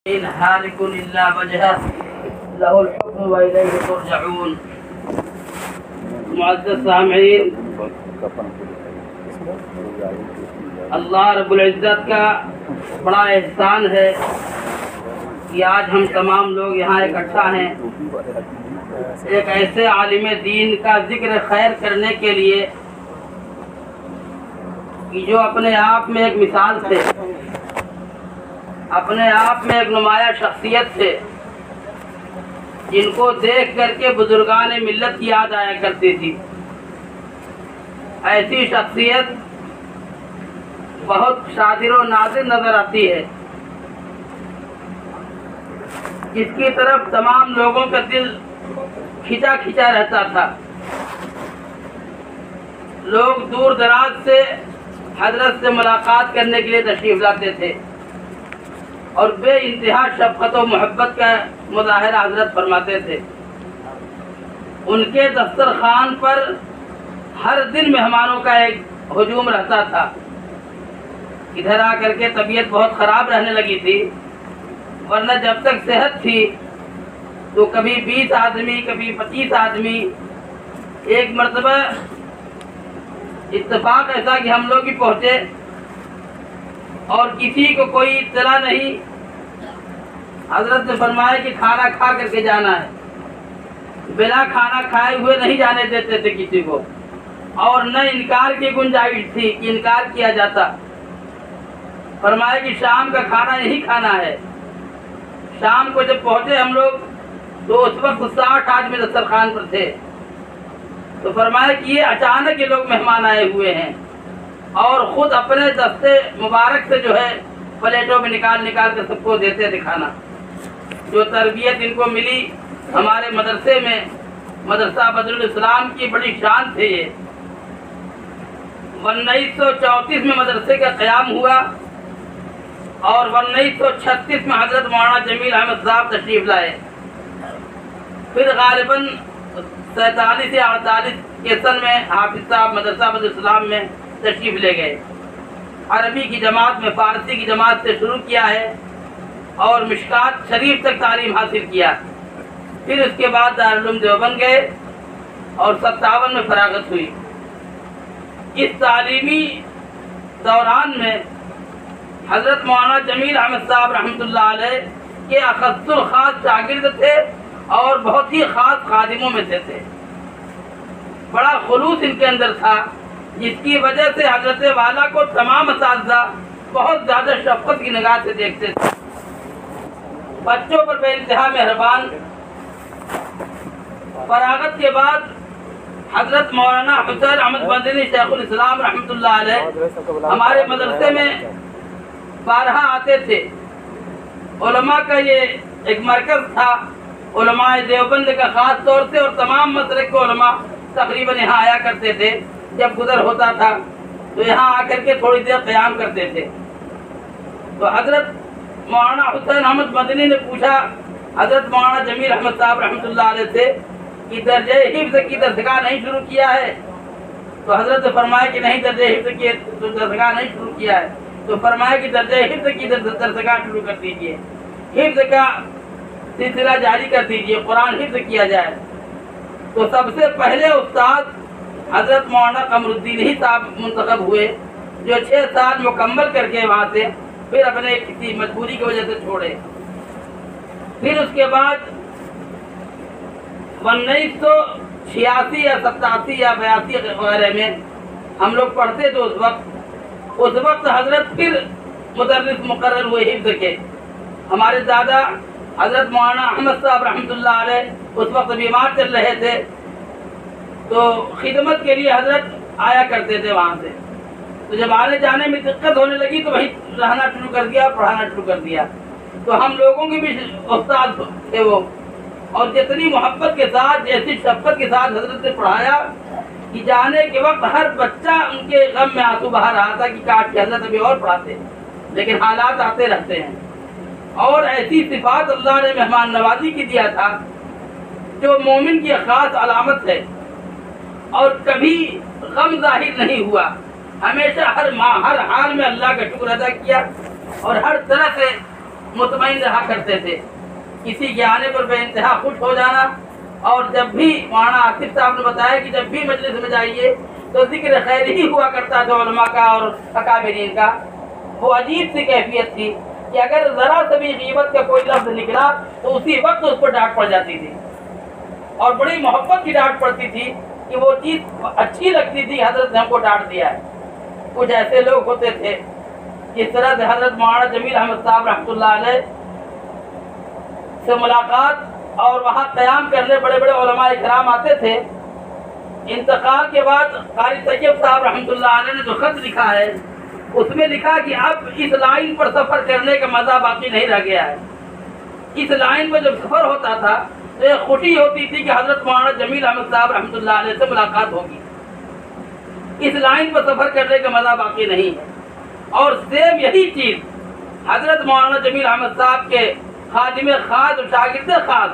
إن هالك إلا وجهه له الحكم وإليه ترجعون. معزز سامعین، اللہ رب العزت کا بڑا احسان ہے کہ آج ہم تمام لوگ یہاں اکٹھا ہیں ایک ایسے عالم دین کا ذکر خیر کرنے کے لیے کہ جو اپنے آپ میں ایک مثال تھے، اپنے آپ میں ایک نمایاں شخصیت تھے، جن کو دیکھ کر کے بزرگان ملت کی یاد آیا کرتی تھی۔ ایسی شخصیت بہت شادر و نادر نظر آتی ہے، جس کی طرف تمام لوگوں کا دل کھچا کھچا رہتا تھا۔ لوگ دور دراز سے حضرت سے ملاقات کرنے کے لیے تشریف لاتے تھے اور بے انتہا شفقت و محبت کا مظاہرہ حضرت فرماتے تھے۔ ان کے دسترخوان پر ہر دن مہمانوں کا ایک ہجوم رہتا تھا۔ ادھر آ کر کے طبیعت بہت خراب رہنے لگی تھی، ورنہ جب تک صحت تھی تو کبھی 20 آدمی، کبھی 25 آدمی۔ ایک مرتبہ اتفاق ایسا کہ ہم لوگ بھی پہنچے اور کسی کو کوئی اطلاع نہیں۔ حضرت نے فرمایا کہ کھانا کھا کر کے جانا ہے۔ بلا کھانا کھائے ہوئے نہیں جانے دیتے تھے کسی کو، اور نہ انکار کی گنجائش تھی کہ انکار کیا جاتا۔ فرمایا کہ شام کا کھانا یہی کھانا ہے۔ شام کو جب پہنچے ہم لوگ تو اس وقت 60 آدمی دسترخوان پر تھے۔ تو فرمایا کہ یہ اچانک یہ لوگ مہمان آئے ہوئے ہیں، اور خود اپنے دستے مبارک سے جو ہے پلیٹوں میں نکال نکال کر سب کو دیتے تھے کھانا۔ جو تربیت ان کو ملی ہمارے مدرسے میں، مدرسہ بدر الاسلام کی بڑی شان تھے یہ۔ 1934 میں مدرسے کا قیام ہوا اور 1936 میں حضرت مولانا جمیل احمد صاحب تشریف لائے۔ پھر غالباً 47 یا 48 کے سن میں حافظ صاحب مدرسہ بدر الاسلام میں تشریف لے گئے۔ عربی کی جماعت میں فارسی کی جماعت سے شروع کیا ہے اور مشکات شریف تک تعلیم حاصل کیا۔ پھر اس کے بعد دارالعلوم دیوبند گئے اور 57 میں فراغت ہوئی۔ اس تعلیمی دوران میں حضرت مولانا جمیل احمد صاحب رحمۃ اللہ علیہ کے اخص الخاص شاگرد تھے اور بہت ہی خاص خادموں میں سے تھے۔ بڑا خلوص ان کے اندر تھا، جس کی وجہ سے حضرت والا کو تمام اساتذہ بہت زیادہ شفقت کی نگاہ سے دیکھتے تھے۔ بچوں پر بے انتہا مہربان۔ فراغت کے بعد حضرت مولانا حسین احمد مدنی شیخ الاسلام رحمۃ اللہ علیہ ہمارے مدرسے میں بارہا آتے تھے۔ علماء کا یہ ایک مرکز تھا، علماء دیوبند کا خاص طور سے، اور تمام مسلک کے علماء تقریباً یہاں آیا کرتے تھے۔ جب گزر ہوتا تھا تو یہاں آ کر کے تھوڑی دیر قیام کرتے تھے۔ تو حضرت مولانا حسین احمد مدنی نے پوچھا حضرت مولانا جمیل احمد صاحب رحمۃ اللہ علیہ سے کہ درجہ حفظ کی درسگاہ نہیں شروع کیا ہے؟ تو حضرت نے فرمایا کہ نہیں، درجہ حفظ کی درسگاہ نہیں شروع کیا ہے۔ تو فرمایا کہ درجہ حفظ کی درسگاہ شروع کر دیجیے، حفظ کا سلسلہ جاری کر دیجیے، قرآن حفظ کیا جائے۔ تو سب سے پہلے استاد حضرت مولانا قمر الدین ہی صاحب منتخب ہوئے، جو 6 سال مکمل کر کے وہاں سے پھر اپنے کسی مجبوری کی وجہ سے چھوڑے۔ پھر اس کے بعد 1986 یا 87 یا 82 وغیرہ میں ہم لوگ پڑھتے تھے۔ اس وقت حضرت پھر مدرس مقرر ہوئے حفظ کے۔ ہمارے دادا حضرت مولانا احمد صاحب رحمۃ اللہ علیہ اس وقت بیمار چل رہے تھے، تو خدمت کے لیے حضرت آیا کرتے تھے وہاں سے۔ تو جب آنے جانے میں دقت ہونے لگی تو وہیں رہنا شروع کر دیا، پڑھانا شروع کر دیا۔ تو ہم لوگوں کے بھی استاد تھے وہ، اور جتنی محبت کے ساتھ، جیسی شفقت کے ساتھ حضرت نے پڑھایا کہ جانے کے وقت ہر بچہ ان کے غم میں آنسو بہا رہا تھا کہ کاش کہ حضرت ابھی اور پڑھاتے، لیکن حالات آتے رہتے ہیں۔ اور ایسی صفات اللہ نے مہمان نوازی کی دیا تھا جو مومن کی خاص علامت ہے، اور کبھی غم ظاہر نہیں ہوا۔ ہمیشہ ہر حال میں اللہ کا شکر ادا کیا، اور ہر طرح سے मुतमईन रहा करते थे। किसी के आने पर बेइंतहा खुश हो जाना। और जब भी मौलाना आसिफ साहब ने बताया कि जब भी मजलिस में जाइए तो जिक्र खैर ही हुआ करता था उलमा का और अकाबिरीन का। वो अजीब सी कैफियत थी कि अगर ज़रा सा भी गीबत का कोई लफ्ज़ निकला तो उसी वक्त उस पर डांट पड़ जाती थी, और बड़ी मोहब्बत की डांट पड़ती थी कि वो चीज़ अच्छी लगती थी, हज़रत ने हमको डांट दिया है। कुछ ऐसे लोग होते थे जिस तरह से हज़रत मौलाना जमील अहमद साहब रहमतुल्लाह अलैह से मुलाकात और वहाँ क़याम करने बड़े बड़े उलमा इकराम आते थे। इंतकाल के बाद क़ारी तैयब साहब रहमतुल्लाह अलैह ने जो ख़त लिखा है उसमें लिखा कि अब इस लाइन पर सफ़र करने का मज़ा बाकी नहीं रह गया है। इस लाइन पर जब सफ़र होता था तो एक खुशी होती थी कि हज़रत मौलाना जमील अहमद साहब रहमतुल्लाह अलैह से मुलाकात होगी। इस लाइन पर सफ़र करने का मज़ा बाकी नहीं है। और सेम यही चीज़ हज़रत मौलाना जमील अहमद साहब के खादिम खास और शागिर्द खास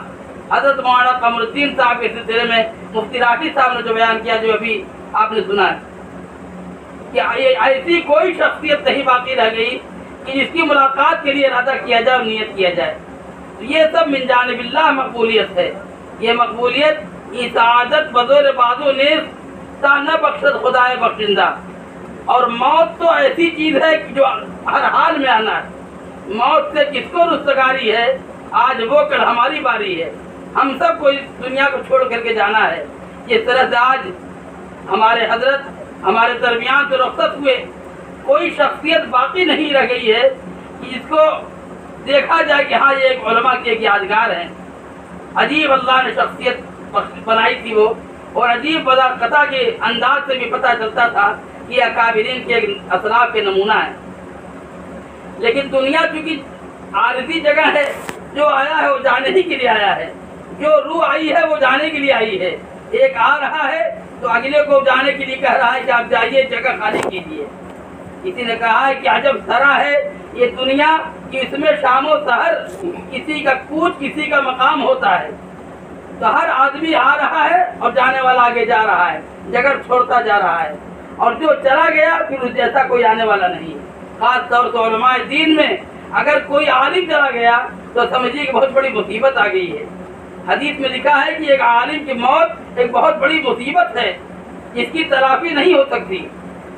हज़रत मौलाना कमरुद्दीन साहब के सिलसिले में मुफ्ती राशिद साहब ने जो बयान किया, जो अभी आपने सुना है, कि ऐसी कोई शख्सियत नहीं बाकी रह गई कि जिसकी मुलाकात के लिए इरादा किया जाए और नियत किया जाए। तो ये सब मिन जानिबिल्लाह मकबूलियत है। ये मकबूलियत इसादत बज़ोर बाज़ो नेज़ ता न बख्शत खुदाए बख्शिंदा। और मौत तो ऐसी चीज़ है कि जो हर हाल में आना है। मौत से किसको रुस्तगारी है, आज वो कल हमारी बारी है। हम सब को इस दुनिया को छोड़ करके जाना है। जिस तरह से आज हमारे हजरत हमारे दरमियान से रुखसत हुए, कोई शख्सियत बाकी नहीं रह गई है कि जिसको देखा जाए कि हाँ ये एक उलमा की एक यादगार है। अजीब अल्लाह ने शख्सियत बनाई थी वो, और अजीब बदाकता के अंदाज से भी पता चलता था कि अकाबिरीन के एक असलाफ के नमूना है। लेकिन दुनिया चूँकि आरज़ी जगह है, जो आया है वो जाने ही के लिए आया है, जो रूह आई है वो जाने के लिए आई है। एक आ रहा है तो अगले को जाने के लिए कह रहा है कि आप जाइए, जगह खाली कीजिए। किसी ने कहा है कि अजब सरा है ये दुनिया कि इसमें शामो सहर किसी का कूच किसी का मकाम होता है। तो हर आदमी आ रहा है और जाने वाला आगे जा रहा है, जगह छोड़ता जा रहा है, और जो चला गया फिर उस जैसा कोई आने वाला नहीं है। खास तौर से उलमाए दीन में अगर कोई आलिम चला गया तो समझिए कि बहुत बड़ी मुसीबत आ गई है। हदीस में लिखा है कि एक आलिम की मौत एक बहुत बड़ी मुसीबत है, जिसकी तलाफी नहीं हो सकती,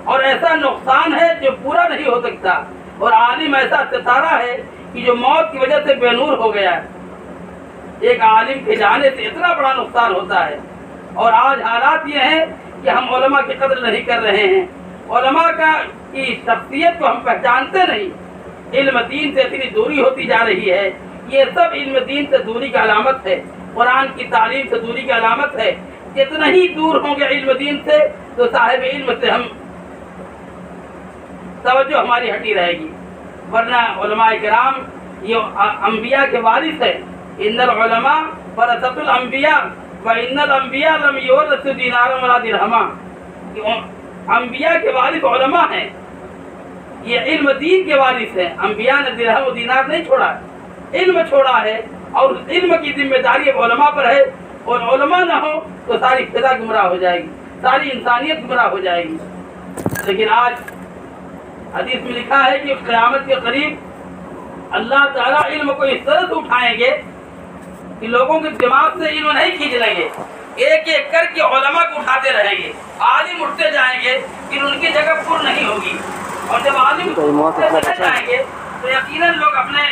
और ऐसा नुकसान है जो पूरा नहीं हो सकता। और आलिम ऐसा सितारा है कि जो मौत की वजह से बेनूर हो गया है। एक आलिम के जाने से इतना बड़ा नुकसान होता है। और आज हालात ये हैं कि हम उलमा की कदर नहीं कर रहे हैं, उलमा की शख्सियत को हम पहचानते नहीं। इल्म दीन से इतनी दूरी होती जा रही है। ये सब इल्म दीन से दूरी की अलामत है, कुरान की तालीम से दूरी की अलामत है। जितना ही दूर होंगे इल्म दीन से तो साहिब इल्म से हम तवज्जो हमारी हटी रहेगी। वरना उलमाए किराम ये अंबिया के वारिस है। इन्नल उलमा वरसतुल अंबिया व इन्नल अंबिया लम युरसु दीनारन वला दिरहमा। अंबिया के वारिस उलमा हैं, ये इल्म दीन के वारिस है। अंबिया ने दिरहम और दीनार नहीं छोड़ा, इल्म छोड़ा है, और उस इल्म की जिम्मेदारी उलमा पर है। और उलमा ना हो तो सारी फिजा गुमराह हो जाएगी, सारी इंसानियत गुमराह हो जाएगी। लेकिन आज हदीस में लिखा है कि क़यामत के करीब अल्लाह ताला इल्म को इस तरह से उठाएंगे कि लोगों के दिमाग से इल्म नहीं खींच लेंगे, एक एक करके उलमा को उठाते रहेंगे। आलिम उठते जाएंगे, फिर उनकी जगह पूर्ण नहीं होगी। और जब आलिम उठते जाएंगे तो यकीनन लोग अपने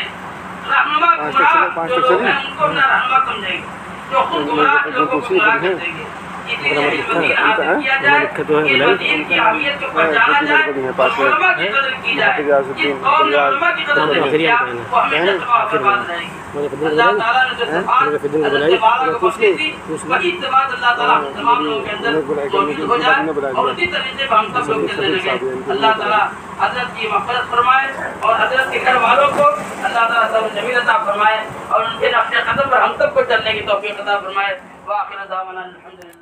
रहनुमा गुमराह जो लोग हैं उनको अपना रहनुमा समझेंगे, जो खुद गुमराह लोगों को गुमराह कर देंगे। इसलिए इल्म दीन हासिल किया जाए, इल्म दीन की अहमियत को पहचाना जाए, उलमा की कदर की जाए। जिस कौम ने उलमा की कदर नहीं किया वो हमेशा तबाह बर्बाद रहेगी। अल्लाह ताला ने जो सिफात हज़रत बाला को बख्शी थी, वही सिफात अल्लाह ताला हम तमाम लोगों के अंदर मौजूद हो जाए, और उसी तरीके से हम सब लोग चलने लगे। अल्लाह ताला हज़रत की मग़फ़िरत फरमाए, और हज़रत के घर वालों को अल्लाह ताला सब्र जमील अता फरमाए, और उनके नक्शे कदम पर हम सब को चलने की तौफ़ीक़ अता फरमाए। व आखिर दावाना अल्हम्दुलिल्लाह।